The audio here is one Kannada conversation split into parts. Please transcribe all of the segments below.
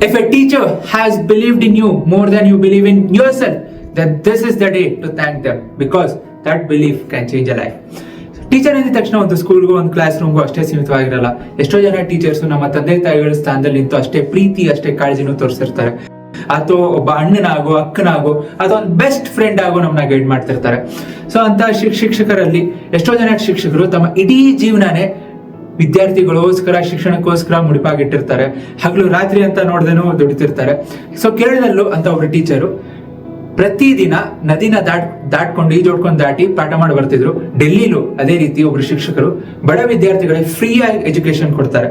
If a teacher has believed in you more than you believe in yourself, then this is the day to thank them, because that belief can change a life. Teacher ಅಂದಿದ ತಕ್ಷಣ ಒಂದು ಸ್ಕೂಲ್ಗೂ ಒಂದು ಕ್ಲಾಸ್ ರೂಮ್ಗೂ ಅಷ್ಟೇ ಸೀಮಿತವಾಗಿರಲ್ಲ. ಎಷ್ಟೋ ಜನ ಟೀಚರ್ಸ್ ನಮ್ಮ ತಂದೆ ತಾಯಿಗಳ ಸ್ಥಾನದಲ್ಲಿ ನಿಂತು ಅಷ್ಟೇ ಪ್ರೀತಿ ಅಷ್ಟೇ ಕಾಳಜಿನೂ ತೋರಿಸಿರ್ತಾರೆ. ಅಥವಾ ಒಬ್ಬ ಅಣ್ಣನಾಗೋ ಅಕ್ಕನಾಗೋ ಅಥವಾ ಒಂದು ಬೆಸ್ಟ್ ಫ್ರೆಂಡ್ ಆಗೋ ನಮ್ಮನ್ನ ಗೈಡ್ ಮಾಡ್ತಿರ್ತಾರೆ. ಸೊ ಅಂತ ಶಿಕ್ಷಕರಲ್ಲಿ ಎಷ್ಟೋ ಜನ ಶಿಕ್ಷಕರು ತಮ್ಮ ಇಡೀ ಜೀವನನೇ ವಿದ್ಯಾರ್ಥಿಗಳಿಗೋಸ್ಕರ ಶಿಕ್ಷಣಕ್ಕೋಸ್ಕರ ಮುಡಿಪಾಗಿಟ್ಟಿರ್ತಾರೆ. ಹಗಲು ರಾತ್ರಿ ಅಂತ ನೋಡ್ದೇನೋ ದುಡಿತಿರ್ತಾರೆ. ಸೊ ಕೇರಳದಲ್ಲೂ ಅಂತ ಒಬ್ರು ಟೀಚರು ಪ್ರತಿದಿನ ನದಿನ ದಾಟ್ಕೊಂಡು ಈಜೋಡ್ಕೊಂಡು ದಾಟಿ ಪಾಠ ಮಾಡಿ ಬರ್ತಿದ್ರು. ಡೆಲ್ಲಿಲೂ ಅದೇ ರೀತಿ ಒಬ್ರು ಶಿಕ್ಷಕರು ಬಡ ವಿದ್ಯಾರ್ಥಿಗಳಿಗೆ ಫ್ರೀ ಆಗಿ ಎಜುಕೇಶನ್ ಕೊಡ್ತಾರೆ.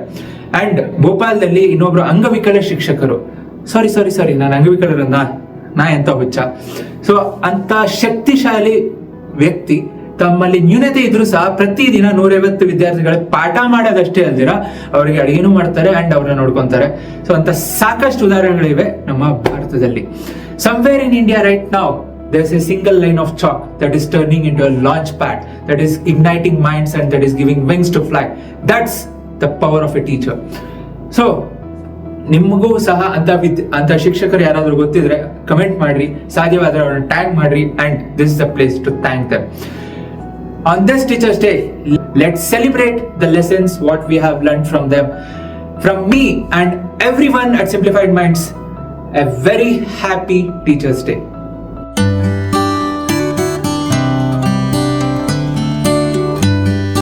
ಅಂಡ್ ಭೋಪಾಲ್ದಲ್ಲಿ ಇನ್ನೊಬ್ರು ಅಂಗವಿಕಲ ಶಿಕ್ಷಕರು, ಸಾರಿ ನಾನು ಅಂಗವಿಕಲರನ್ನ ನಾ ಎಂತ ಹುಚ್ಚ. ಸೊ ಅಂತ ಶಕ್ತಿಶಾಲಿ ವ್ಯಕ್ತಿ ತಮ್ಮಲ್ಲಿ ನ್ಯೂನತೆ ಇದ್ರೂ ಸಹ ಪ್ರತಿದಿನ 150 ವಿದ್ಯಾರ್ಥಿಗಳ ಪಾಠ ಮಾಡೋದಷ್ಟೇ ಅಲ್ದಿರ ಅವರಿಗೆ ಅಡಿಗೆನೂ ಮಾಡ್ತಾರೆ ಅಂಡ್ ಅವ್ರನ್ನ ನೋಡ್ಕೊಂತಾರೆ. ಸೊ ಅಂತ ಸಾಕಷ್ಟು ಉದಾಹರಣೆಗಳಿವೆ ನಮ್ಮ ಭಾರತದಲ್ಲಿ. Somewhere in India right now, there's a single line of chalk that is turning into a launch pad, that is igniting minds and that is giving wings to fly. That's the power of a teacher. So, ನಿಮಗೂ ಸಹ ಅಂತ ಶಿಕ್ಷಕರು ಯಾರಾದ್ರೂ ಗೊತ್ತಿದ್ರೆ ಕಮೆಂಟ್ ಮಾಡ್ರಿ, ಸಾಧ್ಯವಾದ್ರೆ ಅವ್ರನ್ನ ಟ್ಯಾಗ್ ಮಾಡ್ರಿ, and this is the place to thank them. On this Teachers Day, let's celebrate the lessons what we have learned from them. From me and everyone at Simplified Minds, a very happy Teachers Day.